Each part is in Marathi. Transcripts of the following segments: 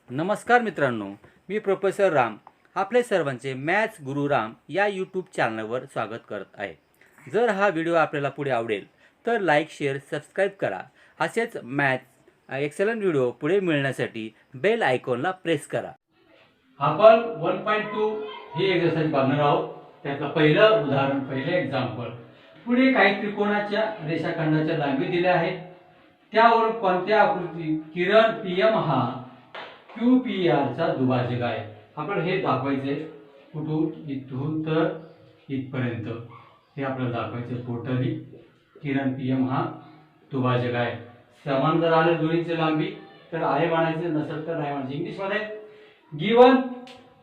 नमस्कार मित्रांनो, मी प्रोफेसर राम आपले सर्वांचे मॅथ्स गुरु राम या यूट्यूब चॅनलवर स्वागत करत आहे. जर हा व्हिडिओ आपल्याला पुढे आवडेल तर लाईक, शेअर, सबस्क्राईब करा. असेच मॅथ्स एक्सलंट व्हिडिओ पुढे मिळण्यासाठी बेल आयकॉनला प्रेस करा. आपण 1.2 ही एक्सरसाइज बघणार आहोत. त्याचं पहिलं उदाहरण, पहिले एक्झाम्पल. पुढे काही त्रिकोणाच्या रेषाखंडाच्या लांबी दिल्या आहेत. त्यावर कोणत्या आकृती किरण पीएम हा QPR चा दुभाजक आहे. आपल्याला हे दाखवायचे कुठून, इथून तर इथपर्यंत हे आपल्याला दाखवायचे. टोटली किरण PM हा दुभाजक आहे. समान जर आले दोन्हीची लांबी तर आहे म्हणायचे, नसेल तर नाही म्हणायचे. इंग्लिश मध्ये given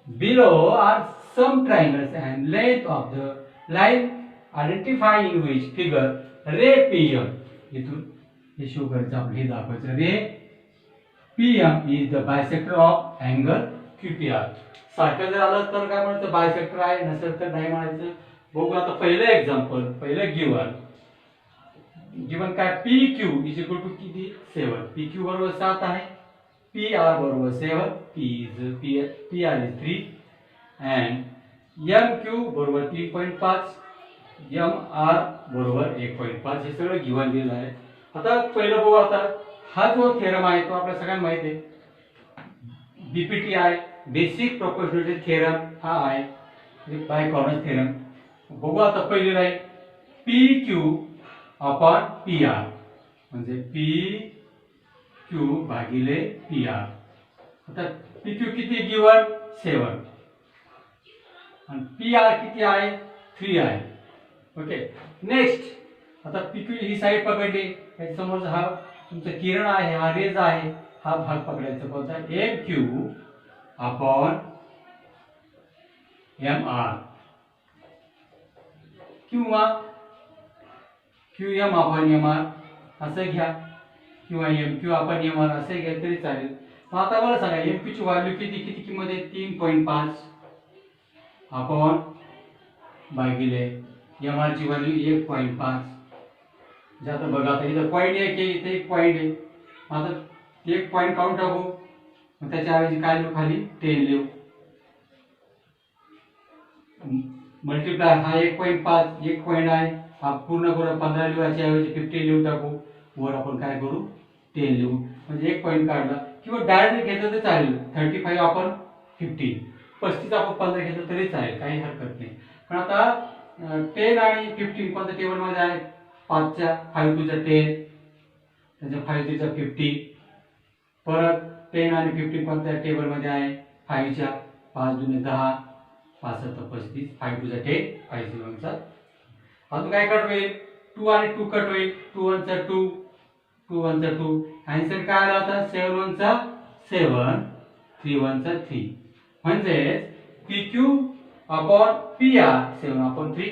below are some triangles and length of the line identify in which figure ray PM, इथून हे शो करायचं, आपण हे दाखवायचं. रे PM is the bisector of angle QPR. सारखं जर आलं तर काय म्हणायचं, बायसेक्टर आहे, नसेल तर नाही म्हणायचं. बघू आता पहिलं एक्झाम्पल. पहिलं गिवन काय, PQ इज इक्वल टू किती, 7. PQ बरोबर 7 आहे. PR बरोबर 7. PR इज 3 अँड MQ बरोबर 3.5, MR बरोबर 1.5. हे सगळं गिवन दिलेलं आहे. आता पहिलं बघू. आता हा जो थेरम आहे तो आपल्या सगळ्यांना माहिती आहे, BPT आहे, बेसिक प्रोपोर्शनॅलिटी थेरम हा आहे, बाय कॉर्नर थेरम. बघू आता पहिली राहील PQ अपॉन PR, म्हणजे PQ भागिले PR. आता PQ किती गिवन 7 आणि PR किती आहे 3 आहे. ओके, नेक्स्ट आता PQ ही साईड पकडली, समोर हा तुमचं किरण आहे, हा रेज आहे, हा भाग पकडायचा. कोणता, MQ अपॉन MR किंवा QM अपॉन MR असं घ्या, किंवा MQ अपॉन MR असं घ्या तरी चालेल. आता मला सांगा MQ ची व्हॅल्यू किती किंमत आहे, 3.5 अपॉन भागिले MR ची व्हॅल्यू 1.5. आता बघा, आता इथं पॉईंट एक आहे, इथे एक पॉईंट आहे. आता एक पॉईंट काढून टाकू, मग त्याच्या ऐवजी काय लिहू, खाली 10 लिहू. मल्टिप्लाय हा 1.5 एक पॉईंट आहे, हा पूर्ण करू 15 लिहू, याच्या ऐवजी 15 लिहून टाकू. वर आपण काय करू, 10 लिहू, म्हणजे एक पॉईंट काढला. किंवा डायरेक्ट घेतलं तर चालेल, 35 आपण 15, 35 आपण 15 घेतलं तरी चालेल, काही हरकत नाही. पण आता 10 आणि 15 कोणत्या टेबल मध्ये आहे, 5च्या 5 टू 10, त्याच्या 5 टू 50. परत 10 आणि 15 कोणत्या टेबल मध्ये आहे, 5च्या 5 दुने 10, 5 7 35, 5 टू 10, 5 0 चा. अजून काय कट होईल, 2 आणि 2 कट होईल, 2 1 चा 2, 2 1 चा 2. आन्सर काय आला होता, 7 1 चा 7, 3 1 चा 3. म्हणजे PQ अपॉन PR 7 अपॉन 3.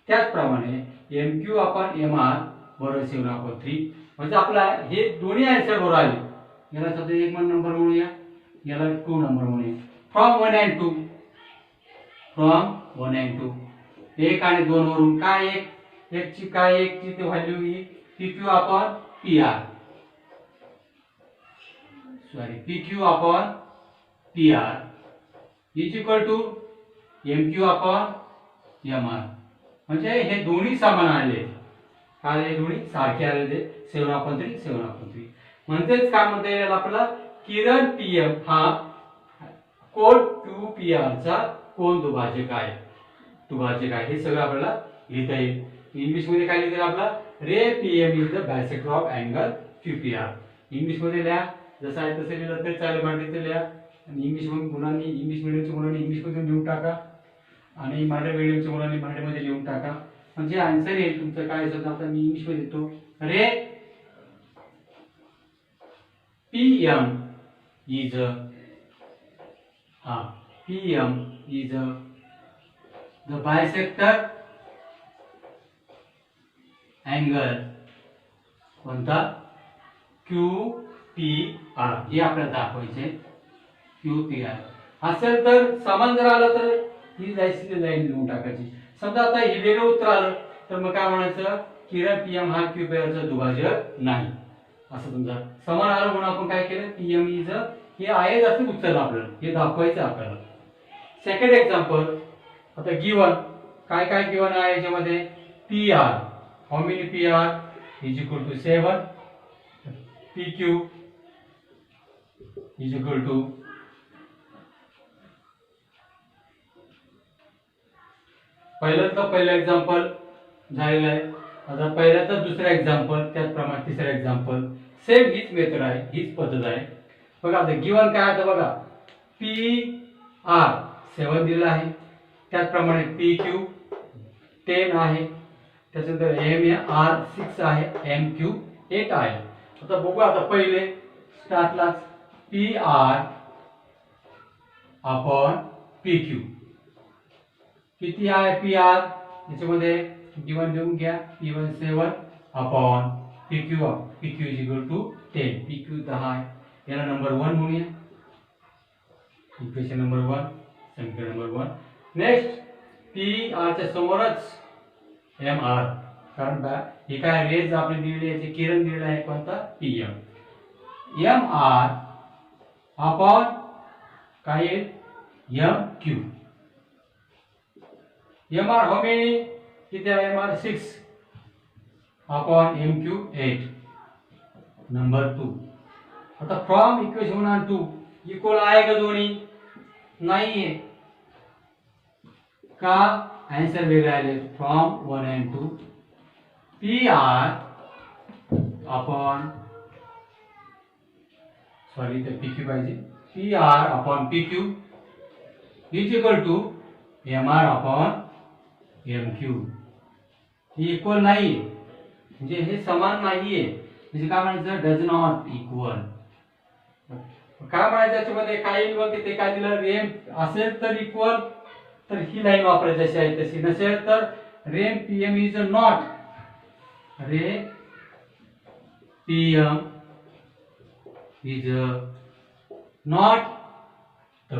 त्याचप्रमाणे MQ अपॉन MR बरोबर 7 अपॉन 3. म्हणजे आपला हे दोन्ही आन्सर बरोबर आले. याला सध्या 1 नंबर म्हणूया, याला 2 नंबर म्हणूया. फ्रॉम 1 and 2, फ्रॉम 1 and 2, 1 आणि 2 वरून काय, एक ची काय, एक ची व्हॅल्यू ही PQ upon PR, sorry PQ upon PR is equal to MQ upon MR. म्हणजे हे दोन्ही समान आले, काय दोन्ही सारखे आले, 7 अपॉन 3, 7 अपॉन 3. म्हणजेच काय म्हणता येईल आपल्याला, किरण PM हा कोन QPR चा कोन दुभाजक आहे, हे सगळं आपल्याला लिहिता येईल. इंग्लिश मध्ये काय लिहिता येईल आपला, रे PM is the bisector of angle QPR. English मध्ये लिहा, जसं आहे तसं लिहिलं तरी चालेल, मराठीत लिहा. आणि इंग्लिश मिडियमच्या मुलांनी इंग्लिश मध्ये लिहून टाका, आणि मराठी मीडियमच्या मुलांनी मराठीमध्ये लिहून टाका. म्हणजे आन्सर येईल तुमचं काय असेल. आता मी इंग्लिश मध्ये देतो, रे PM is PM is the bisector angle कोणता, QPR. हे आपल्याला दाखवायचे QPR असेल तर, समान जर आलं तर ही जायची लाईन लिहून टाकायची. समजा आता हे वेगळं उत्तर आलं तर मग काय म्हणायचं, किरण PM हा QPR चा दुभाजक नाही, असं. समजा समान आलं म्हणून आपण काय केलं, PM इज हे आहे असं उचललं आपल्याला, हे दाखवायचं आपल्याला. सेकंड एक्झाम्पल, आता गिवन काय काय गिवन आहे याच्यामध्ये, P R, how many P R is equal to 7, P Q is equal to पहिलं एक्झाम्पल झालेलं आहे. आता पहिल्याचं दुसरं एक्झाम्पल, त्याचप्रमाणे तिसरं एक्झाम्पल, सेम हीच मेथड आहे, हीच पद्धत आहे. बघा आता गिवन काय आहे, बघा पी आर 7 दिलेलं आहे, त्याचप्रमाणे पी क्यू 10 आहे, त्याच्यानंतर एम आर 6 आहे, एम क्यू 8 आहे. आता बघू, आता पहिले स्टार्टला P R upon P Q किती आहे, पी आर याच्यामध्ये गिवन लिहून घ्या, P1 7 upon P Q is equal to 10, P Q 10 आहे, याला नंबर 1 म्हणूया, इक्वेशन नंबर 1, समीकरण नंबर 1. नेक्स्ट पी आर च्या समोरच एम आर, कारण हे काय रेज आपली दिलेली याचे किरण दिलेला आहे कोणता, पीएम. एम आर अपॉन काय M Q. M R how many, किती आहे, M R 6 upon M Q 8, number 2. आता फ्रॉम इक्वेशन 1 आणि 2 इक्वल आहे का दोन्ही, नाहीये का, आन्सर वेगळे आले. From 1 and 2 P R upon, sorry ते पी क्यू पाहिजे, P R upon P Q is equal to M R upon M Q. हे इक्वल नाही, म्हणजे हे समान नाहीये, म्हणजे काय म्हणायचं, डज नॉट इक्वल. काय म्हणायचं याच्यामध्ये, काही बघ ते काय दिलं, रेम असेल तर इक्वल, तर ही लाईन वापरायची जशी आहे तशी, नसेल तर रेम PM is not, ray PM is not the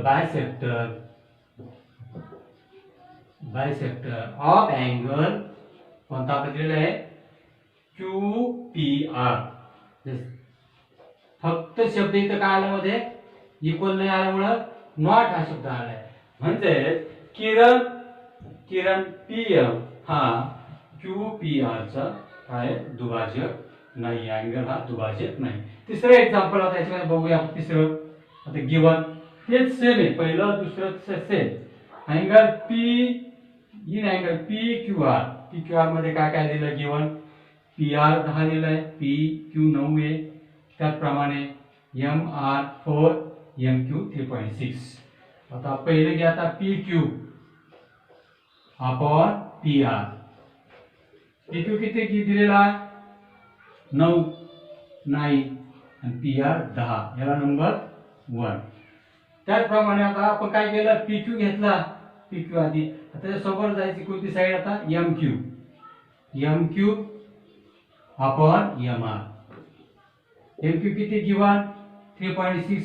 bisector of angle कोणता आपण दिलेला आहे, क्यू पी आर. फक्त शब्द इथं काय आला मध्ये, इक्वल नाही आल्यामुळं नॉट हा शब्द आलाय, म्हणजे किरण पीएम हा क्यू पी आर चा काय दुभाजक नाही, अँगल हा दुभाजक नाही. तिसरं एक्झाम्पल आता याच्यामध्ये बघूया. तिसरं आता गिवन तेच सेम आहे, पहिलं दुसरं same. Angle P in angle P Q R मध्ये काय काय दिलं गिवन, पी आर 10 दिलं आहे, पी क्यू 9 आहे, त्याचप्रमाणे एम आर 4, एम क्यू 3.6. आता पहिले घ्या, आता P Q upon P R. P Q किती दिलेला 9 आणि पी आर 10, याला नंबर 1. त्याचप्रमाणे आता आपण काय केलं, पी क्यू घेतला, पी क्यू आधी, आता त्याच्यासोबत जायची कोणती साईड, आता M Q upon M R. M Q किती गिवन 3.6,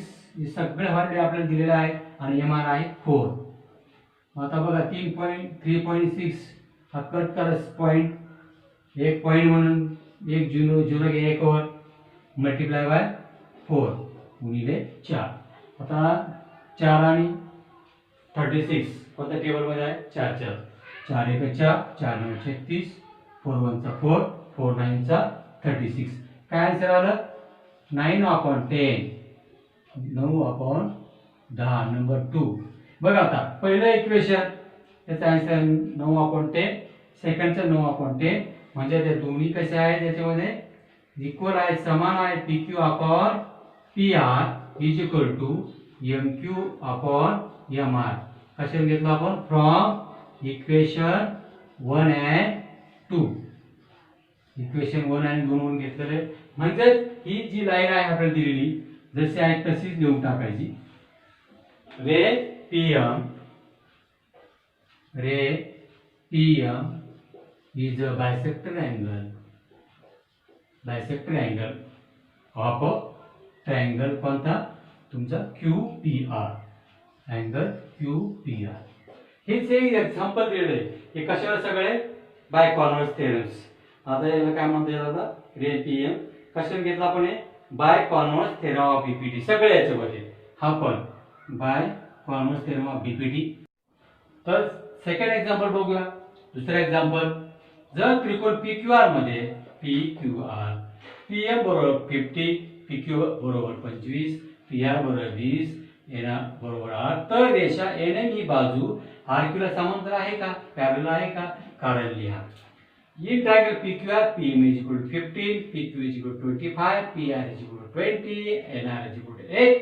सगळे व्हॅल्यू आपल्याला दिलेले आहे, आणि एम आर आहे 4. आता बघा 3.6 हा कट करा पॉइंट, एक पॉइंट म्हणून एक झिरो घ्या, एक वर मल्टिप्लाय बाय 4 गुणिले 4. आता 4 आणि 36 कोणत्या टेबल मध्ये आहे, 4 4, 4 1 4, 4 9 36, 4 1 4, 4 9 36. काय आन्सर आलं, 9/10, 9/10, नंबर 2. बघा आता पहिलं इक्वेशन त्याचा आन्सर 9/10, सेकंडचं 9/10, म्हणजे ते दोन्ही कसे आहेत, त्याच्यामध्ये इक्वल आहे, समान आहे. P Q upon P R is equal to M Q upon M R. कशाने घेतलं आपण, फ्रॉम इक्वेशन 1 and 2. इक्वेशन 1 आणि 2 वरून घेतलेले, म्हणजे ही जी लाईन आहे आपल्याला दिलेली जशी आहे तशीच लिहून टाकायची. Ray PM is a bisector angle of triangle कोणता, तुमचा Q P R, angle Q P R. हेच एक एक्झाम्पल दिलेलं आहे. हे कशावर सगळे, बाय कॉर्नर्स थेरम्स. आता याला काय म्हणता येतात, रे पीएम कशावर घेतला आपण, by converse theorem of BPT, सगळे याच्यामध्ये हा पण by converse theorem of BPT. तर सेकंड एक्झाम्पल बघूया. दुसरं एक्झाम्पल, जर त्रिकोण PQR मध्ये PQR PM बरोबर 50, PQ बरोबर 25, PR बरोबर 20, NR बरोबर 8, तर रेषा NM ही बाजू RQ ला समांतर आहे का, पॅरलल आहे का, कारण लिहा. In triangle PQR, PM is equal to 15, PQ is equal to 25, PR is equal to 20, NR is equal to 8.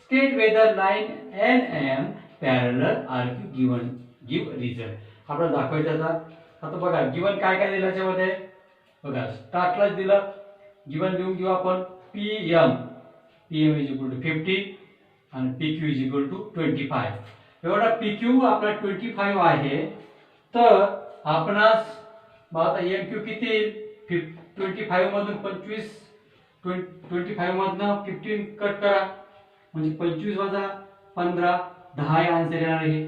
State whether line NM parallel RQ given give result. आपल्याला दाखवायचं आता बघा गिवन काय काय दिलं त्याच्यामध्ये बघा. स्टार्टलाच दिलं गिवन लिहून घेऊ आपण. PM is equal to 50 आणि PQ is equal to 25. एवढा PQ आपला 25 आहे. तर आपणास आता MQ किती 25 मधून 25 मधून 15 कट करा म्हणजे 25 वजा 15 10 हे आन्सर येणार आहे.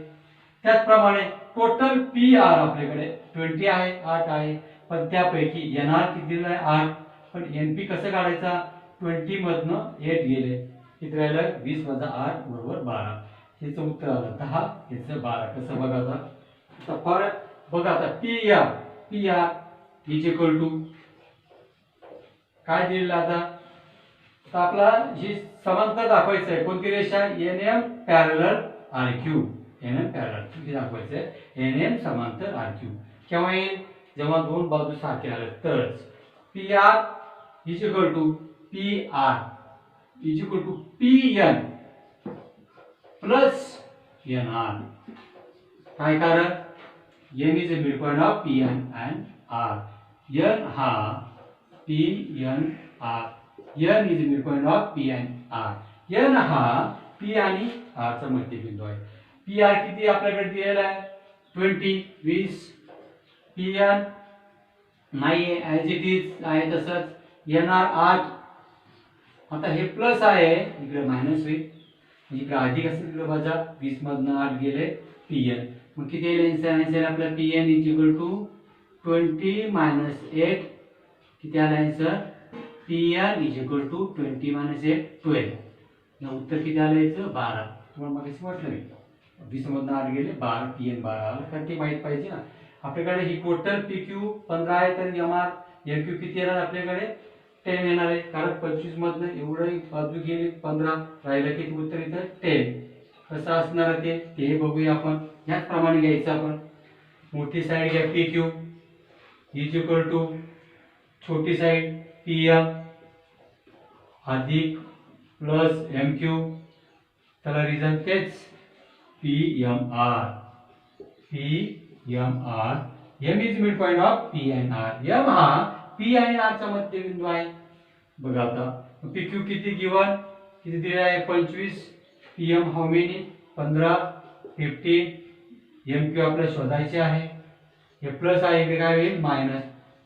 त्याचप्रमाणे टोटल PR आपल्याकडे 20 आहे 8 आहे पण त्यापैकी NR किती दिला आहे 8. पण NP कसं काढायचा 20 मधनं 8 गेले किती राहिलं 20 वजा 8 बरोबर 12. हेचं उत्तर आलं 10, हेचं 12. कसं बघा आता फरक बघा. आता PR इज इक्वल टू काय दिलेलं आता आपला ही समांतर दाखवायचं आहे. कोणती रेषा NM parallel RQ. NM parallel किती दाखवायचं आहे NM समांतर RQ. केव्हा येईल जेव्हा दोन बाजू सारखे आले तरच. PR is equal to PR is equal to PN plus NR. काय कारण N is the midpoint of PN and R. N हा PNR. N is the midpoint of PNR. N हा P आणि R चा मध्यबिंदू आहे. PR किती आपल्याकडे दिलेला आहे 20. PN नाही ऍज इट इज आहे तसंच. NR 8. आता हे प्लस आहे इकडे मायनस होईल इकडे अधिक असेल इकडे वजा 20 मधनं 8 गेले PN. मग किती येईल आन्सर आपला PN is equal to 20 minus 8. किती आला answer PN is equal to 20 minus 8 12. उत्तर किती आलं याचं 12. तुम्हाला मग म्हटलं मी 20 मधनं 8 गेले 12 PN 12 आलं कारण ते माहित पाहिजे ना. आपल्याकडे ही टोटल PQ 15 आहे तर MQ किती येणार आपल्याकडे 10 येणार आहे कारण 25 मधनं एवढं बाजू गेली 15 राहिलं किती उत्तर इथं 10. कसं असणार ते बघूया आपण. याच प्रमाणे घ्यायचं आपण. मोठी साइड घ्या PQ इज इक्वल टू छोटी साइड PM अधिक प्लस MQ. त्याला रिझन तेच PMR. M is mid point of P and R. M हा P आणि R चा मध्यबिंदू आहे. बघा आता PQ किती गिवन किती दिले आहे 25. PM how many 15 15. MQ आपल्याला शोधायचे आहे. हे प्लस आहे इकडे काय होईल मायनस.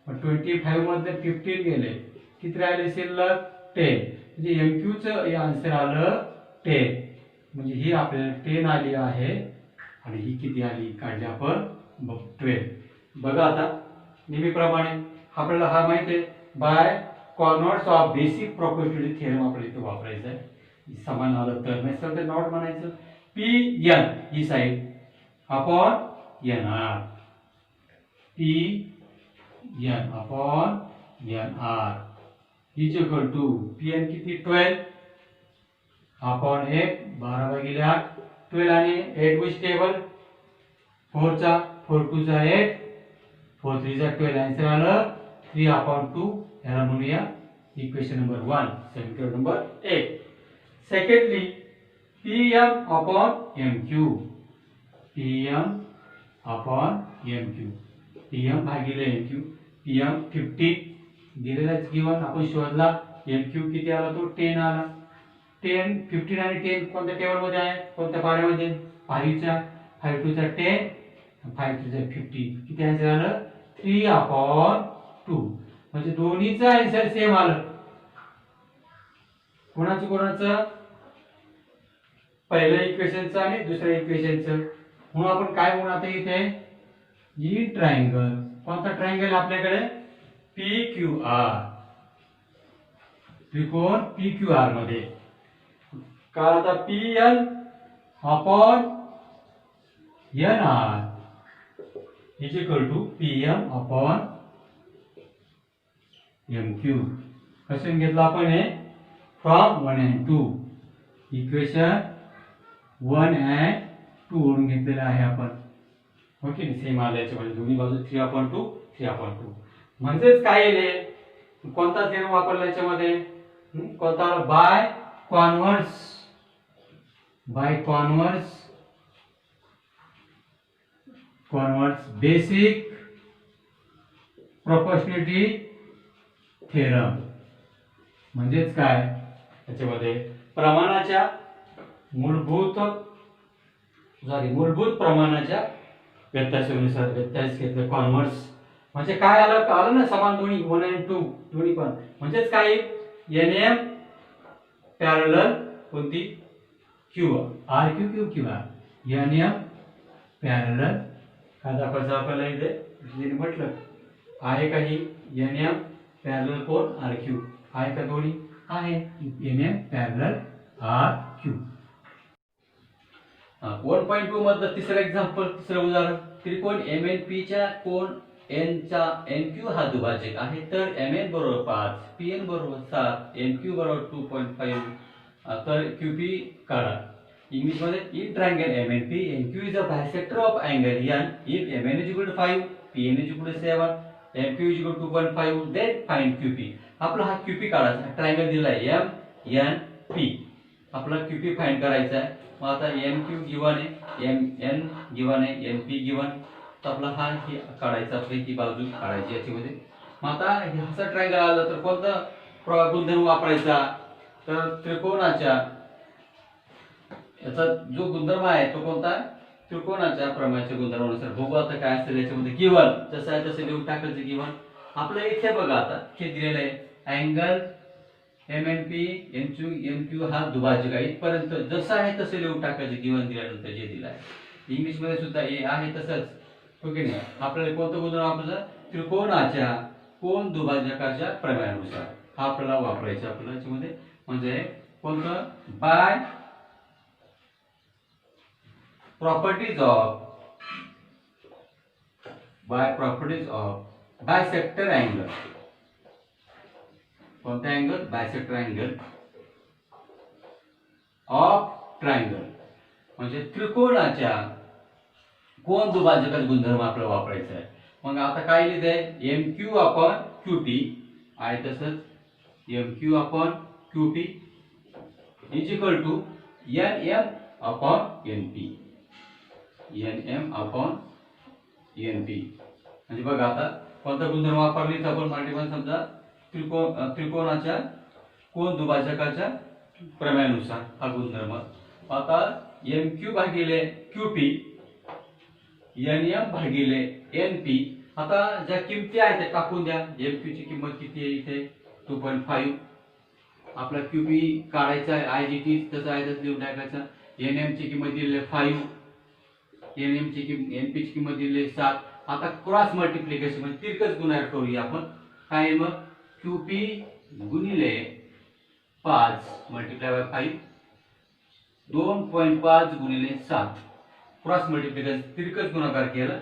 25 मध्ये 15 गेले किती राहिले शिल्लक 10. म्हणजे MQ चं आन्सर आलं 10. म्हणजे ही आपल्याला 10 आली आहे आणि ही किती आली काढली आपण 12. बघा आता नेहमीप्रमाणे आपल्याला हा माहिती आहे by converse of basic property theorem आपल्याला इथे वापरायचं आहे. समान आलं तर नसेल तर नॉट म्हणायचं. PN ही side upon NR. PN upon NR is equal to PN किती 12 अपॉन 8 12 भागिले 8 12 आणि 8 विच टेबल 4 चा 4 2 चा 8 4 3 चा 12. आन्सर आलं 3 अपॉन 2. याला म्हणूया इक्वेशन नंबर 1 समीकरण number 1. Secondly PM upon MQ. PM upon MQ. PM भागिले MQ. PM 50 दिलेलाच गिवन आपण शोधला. MQ किती आला तो 10 आला. 10 15 आणि 10 कोणत्या टेबल मध्ये आहे कोणत्या पाढ्यामध्ये 5 चा 5 2 चा 10 5 2 चा 50. किती आन्सर आलं 3 अपॉन 2. म्हणजे दोन्हीचं आन्सर सेम आलं. कोणाचं पहिल्या इक्वेशनचं आणि दुसऱ्या इक्वेशनचं. म्हणून आपण काय म्हणू आता इथे ई ट्रायंगल. कोणता ट्रायंगल आपल्याकडे PQR. त्रिकोण PQR मध्ये काय आता P N upon N R is equal to P M upon M Q. कशाने घेतलं आपण हे फ्रॉम 1 and 2 इक्वेशन 1 and 2 वरून घेतलेलं आहे आपण. ओके सेम आलं याच्यामध्ये दोन्ही बाजू 3/2 3/2 म्हणजेच काय येईल कोणता थेरम वापरला याच्यामध्ये कोणता by converse basic proportionality theorem. म्हणजेच काय याच्यामध्ये प्रमाणाच्या मूलभूत प्रमाणाच्या व्यत्यासानुसार व्यत्यास घेतले कॉन्व्हर्स म्हणजे काय आलं ना समान दोन्ही 1 and 2 दोन्ही पण म्हणजेच काय एन पॅरलल कोणती क्यू आर क्यू किंवा एन पॅरलल काय दाखवायचं आपल्याला इथे म्हटलं आहे काही एन पॅरलल कोण आर क्यू आहे का दोन्ही आहे एन पॅरलल आर क्यू. 1.2 मधलं तिसरं एक्झाम्पल तिसरं उदाहरण त्रिकोण एम एन पी च्या कोण एन चा एन क्यू हा दुभाजक आहे तर एम एन बरोबर 5 पी एन बरोबर 7 एन क्यू बरोबर 2.5 तर क्यू पी काढा. इंग्लिश मध्ये in triangle M N P N Q is a bisector of angle N if M N is equal to 5 P N is equal to 7 M Q is equal to 2.5 then find Q P. आपला हा क्यू पी काढायचा ट्रायंगल दिलाय एम एन पी आपला क्यू पी फाइंड करायचा आहे. मग आता एम क्यू गिवन आहे एम एन गिवन आहे एन पी गिवन तर आपला हा काढायचा आपली ही बाजू काढायची याच्यामध्ये. मग आता असा ट्रायंगल आला तर कोणता गुणधर्म वापरायचा तर त्रिकोणाच्या याचा जो गुणधर्म आहे तो कोणता त्रिकोणाच्या प्रमाणाच्या गुणधर्मानुसार बघू आता काय असेल याच्यामध्ये गिवन जसं आहे तसं लिहून टाकायचं गिवन. आपलं इथे बघा आता हे दिलेलं आहे angle M N P N Q हा दुभाजक आहे इथपर्यंत जसं आहे तसं लिहून टाकायचं गिवन दिल्यानंतर जे दिलं आहे इंग्लिश मध्ये सुद्धा हे आहे तसंच ओके नाही. आपल्याला कोणतं गुणधर्म वापरायचं त्रिकोणाच्या कोण दुभाजकाच्या प्रमेयानुसार हा आपल्याला वापरायचा आपल्याला याच्यामध्ये म्हणजे कोणतं by properties of bisector angle कोणता angle bisector angle of triangle म्हणजे त्रिकोणाच्या कोण दुभाजकाचा गुणधर्म आपल्याला वापरायचा आहे. मग आता काय लिहिलंय M Q upon Q P आहे तसंच M Q upon Q P is equal to N M upon N P N M upon N P. म्हणजे बघा आता कोणता गुणधर्म वापरली तर आपण मराठीमध्ये समजा त्रिकोणाच्या कोण दुभाजकाच्या प्रमेयानुसार हा गुणधर्म. आता एम क्यू भागिले क्यू पी एन एम भागिले एन पी. आता ज्या किमती आहेत त्या टाकून द्या. एम क्यू ची किंमत किती आहे इथे 2.5 आपला क्यू पी काढायचा आहे जी टी तसं आहे तसं लिहून टाकायचं. एन एम ची किंमत दिली 5 एन एम ची एन पी ची किंमत दिली 7. आता क्रॉस मल्टिप्लिकेशन म्हणजे तिरकस गुणाकार करूया आपण काय मग क्यू पी गुणिले 5 मल्टिप्लाय बाय 5 2.5 गुणिले 7 क्रॉस मल्टिप्लिकेशन तिरकस गुणाकार केला.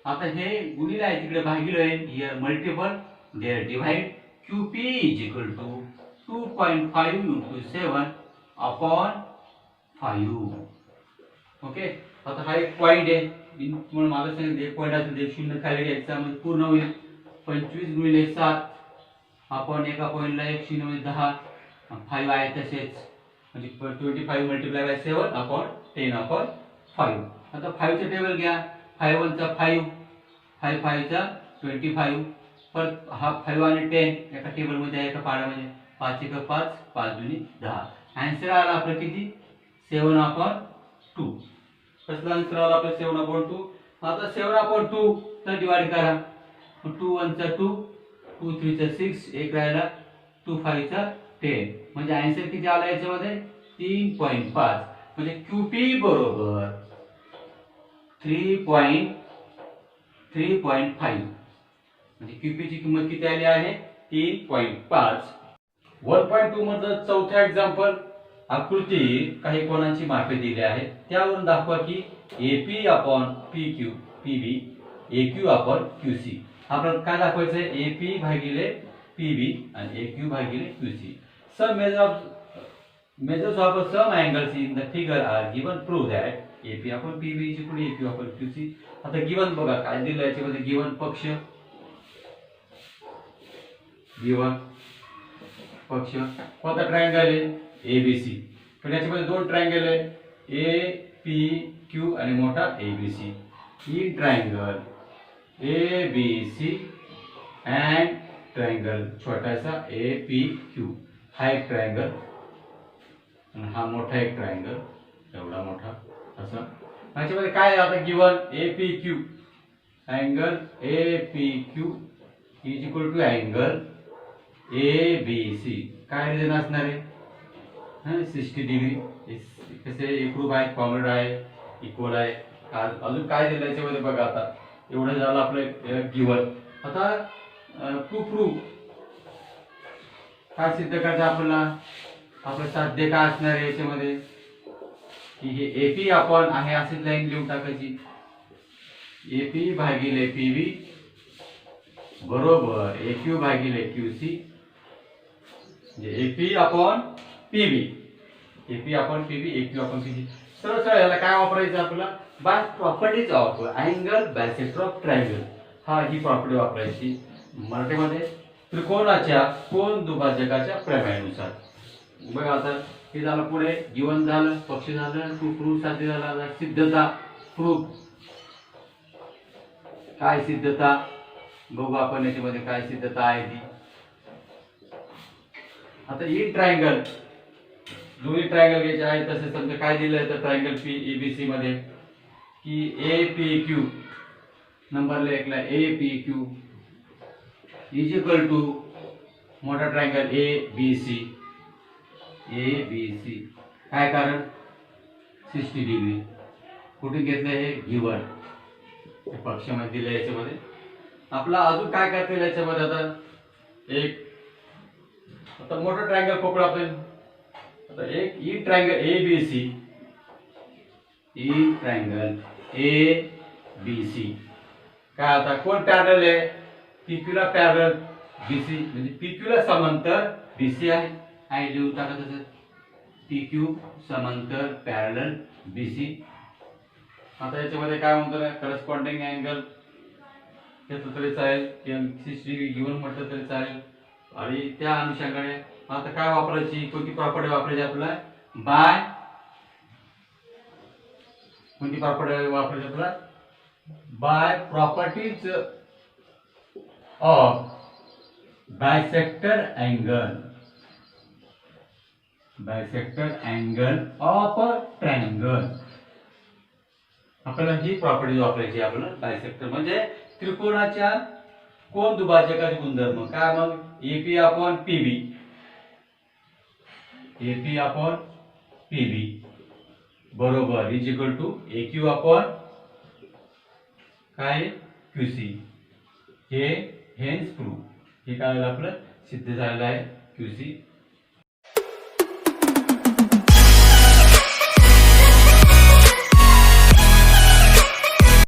आता हे गुणिले आहे तिकडे भागिले आहे here multiple there divide Q P is equal to 2.5 into 7 upon 5. Okay आता हा एक पॉइंट आहे तुम्हाला मागे सांगितलं एक पॉइंट असेल एक शून्य खाली घ्यायचा म्हणजे पूर्ण होईल 25 गुणिले 7 आपण एका पॉइंटला एक शून्य म्हणजे 10 5 आहे तसेच म्हणजे 25 मल्टिप्लाय बाय 7 अपॉन 10 अपॉन 5. आता 5 चा टेबल घ्या 5 1 चा 5 5 5 चा 25 परत हा 5 आणि 10 एका टेबल मध्ये आहे एका पाड्यामध्ये 5 1 5 5 2 10. आन्सर आला आपलं किती 7 अपॉन 2. कसला आन्सर आला आपला 7 अपॉन 2. आता 7 अपॉन 2 तर डिवाइड करा 2 1 चा 2 2 3 चा 6 एक राहिला 2 5 चा 10 म्हणजे आन्सर किती आला याच्यामध्ये 3.5 म्हणजे QP बरोबर 3.5 म्हणजे QP ची किंमत किती आली आहे 3.5. 1.2 मधलं चौथा एक्झाम्पल आकृती काही कोणाची मापे दिली आहेत त्यावरून दाखवा की AP upon PQ PV AQ upon QC. आपल्याला काय दाखवायचं आहे AP भागिले PV आणि AQ भागिले QC. Some measures of some angles in the figure are given. Prove that AP upon PV is equal to AQ upon QC. आता गिवन बघा काय दिलं याच्यामध्ये गिवन पक्ष कोणता ट्रायंगल आहे ABC. पण याच्यामध्ये दोन ट्रायंगल आहे APQ आणि मोठा ABC. He triangle ABC and triangle छोटासा APQ. हा एक ट्रायंगल आणि हा मोठा एक ट्रायंगल एवढा मोठा असा. याच्यामध्ये काय आता given APQ angle APQ is equal to angle ABC. काय रिजन असणार आहे 60 डिग्री. कसे एकरूप आहे कॉमन आहे इक्वल आहे. अजून काय दिलं याच्यामध्ये बघा आता एवढं झालं आपलं गिवन. आता टू प्रूव्ह काय सिद्ध करायचं आपल्याला आपलं साध्य काय असणार आहे याच्यामध्ये की हे AP आपण आहे अशीच लाईन लिहून टाकायची AP भागिले PV बरोबर AQ भागिले QC. AP upon PV AP upon PV AQ upon QC. सरळ सरळ याला काय वापरायचं आपल्याला by properties of angle bisector of triangle. हा ही प्रॉपर्टी वापरायची मराठीमध्ये त्रिकोणाच्या कोन दुभाजकाच्या प्रमेयानुसार. बघा आता हे झालं पुढे गिवन झालं पक्ष झालं टू प्रूफ साध्य झाला. सिद्धता प्रूफ काय सिद्धता बघू आपण याच्यामध्ये काय सिद्धता आहे ती. आता इन ट्रायंगल दोन्ही ट्रायंगल घ्यायचे आहे तसे समजा काय दिलं तर ट्रायंगल ABC मध्ये की APQ नंबर एकला APQ इज इक्वल टू मोठा ट्रायंगल ABC काय कारण 60 डिग्री. कुठे घेतलं हे गिवन पक्षामध्ये दिलं याच्यामध्ये. आपला अजून काय करता येईल याच्यामध्ये आता एक आता मोठा ट्रायंगल पकडू आपण. आता एक ई ट्रायंगल ABC काय आता कोण पॅरलल आहे PQ ला पॅरलल BC म्हणजे PQ ला समांतर BC आहे लिहून टाका तसं PQ समांतर पॅरलल BC. आता याच्यामध्ये काय म्हणतो ना करस्पॉन्डिंग अँगल घेतलं तरी चालेल किंवा 60 डिग्री गिवन म्हटलं तरी चालेल. आणि त्या अनुषंगाने आता काय वापरायची कोणती प्रॉपर्टी वापरायची आपल्याला बाय कोणती प्रॉपर्टी वापरायची आपल्याला by properties of bisector angle of triangle. आपल्याला ही प्रॉपर्टी वापरायची आपल्याला बायसेक्टर म्हणजे त्रिकोणाच्या कोन दुभाजकाचे गुणधर्म काय मग AP अपॉन PV बरोबर is equal to AQ upon काय QC. हे हेन्स प्रूफ हे काय आपलं सिद्ध झालेलं आहे QC